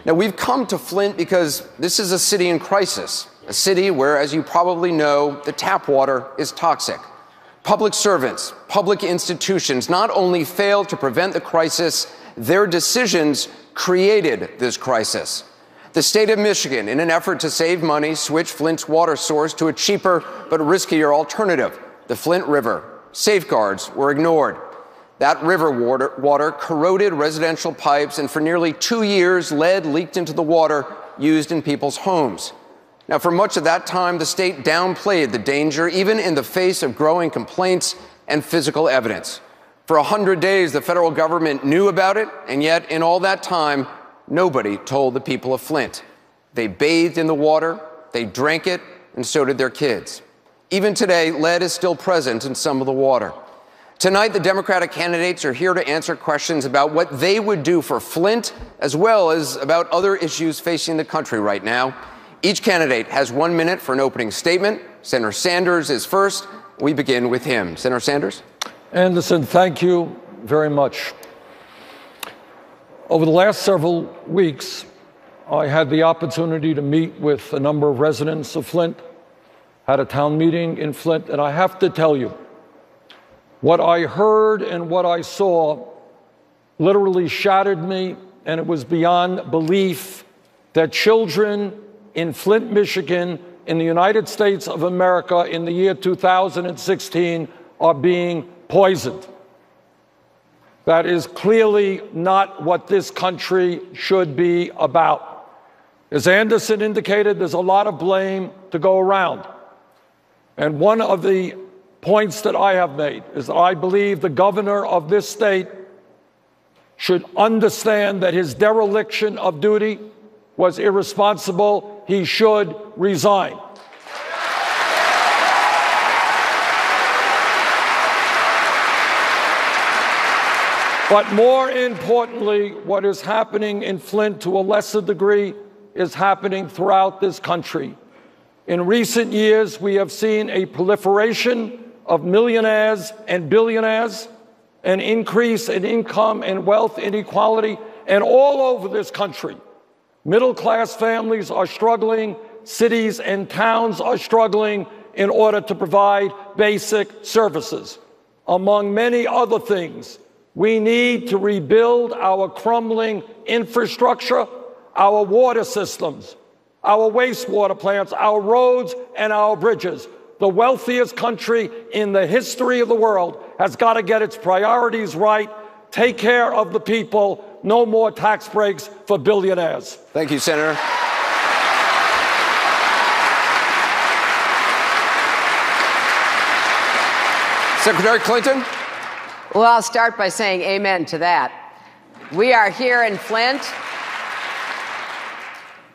Now, we've come to Flint because this is a city in crisis, a city where, as you probably know, the tap water is toxic. Public servants, public institutions not only failed to prevent the crisis, their decisions created this crisis. The state of Michigan, in an effort to save money, switched Flint's water source to a cheaper but riskier alternative, the Flint River. Safeguards were ignored. That river water corroded residential pipes, and for nearly 2 years, lead leaked into the water used in people's homes. Now, for much of that time, the state downplayed the danger, even in the face of growing complaints and physical evidence. For 100 days, the federal government knew about it, and yet, in all that time, nobody told the people of Flint. They bathed in the water, they drank it, and so did their kids. Even today, lead is still present in some of the water. Tonight, the Democratic candidates are here to answer questions about what they would do for Flint, as well as about other issues facing the country right now. Each candidate has 1 minute for an opening statement. Senator Sanders is first. We begin with him. Senator Sanders. Anderson, thank you very much. Over the last several weeks, I had the opportunity to meet with a number of residents of Flint, had a town meeting in Flint, and I have to tell you, what I heard and what I saw literally shattered me, and it was beyond belief that children in Flint, Michigan, in the United States of America in the year 2016 are being poisoned. That is clearly not what this country should be about. As Anderson indicated, there's a lot of blame to go around. And one of the points that I have made is that I believe the governor of this state should understand that his dereliction of duty was irresponsible. He should resign. But more importantly, what is happening in Flint to a lesser degree is happening throughout this country. In recent years, we have seen a proliferation of millionaires and billionaires, an increase in income and wealth inequality, and all over this country. Middle-class families are struggling, cities and towns are struggling in order to provide basic services. Among many other things, we need to rebuild our crumbling infrastructure, our water systems, our wastewater plants, our roads, and our bridges. The wealthiest country in the history of the world has got to get its priorities right, take care of the people, no more tax breaks for billionaires. Thank you, Senator. Secretary Clinton. Well, I'll start by saying amen to that. We are here in Flint.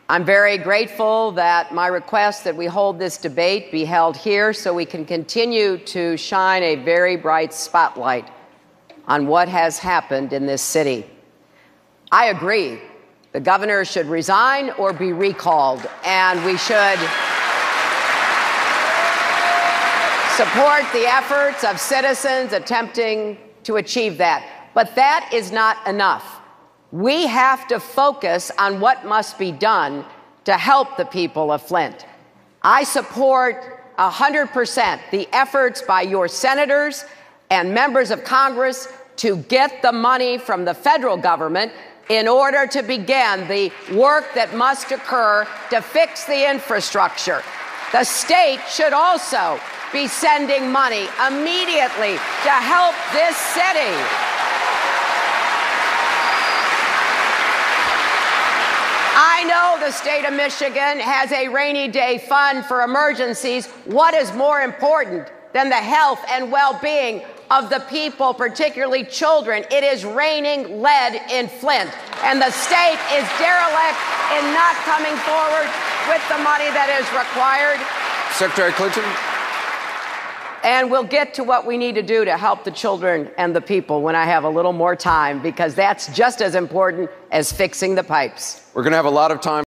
I'm very grateful that my request that we hold this debate be held here so we can continue to shine a very bright spotlight on what has happened in this city. I agree. The governor should resign or be recalled, and we should support the efforts of citizens attempting to achieve that. But that is not enough. We have to focus on what must be done to help the people of Flint. I support 100% the efforts by your senators and members of Congress to get the money from the federal government in order to begin the work that must occur to fix the infrastructure. The state should also be sending money immediately to help this city. I know the state of Michigan has a rainy day fund for emergencies. What is more important than the health and well-being of the people, particularly children? It is raining lead in Flint, and the state is derelict in not coming forward with the money that is required. Secretary Clinton. And we'll get to what we need to do to help the children and the people when I have a little more time, because that's just as important as fixing the pipes. We're going to have a lot of time.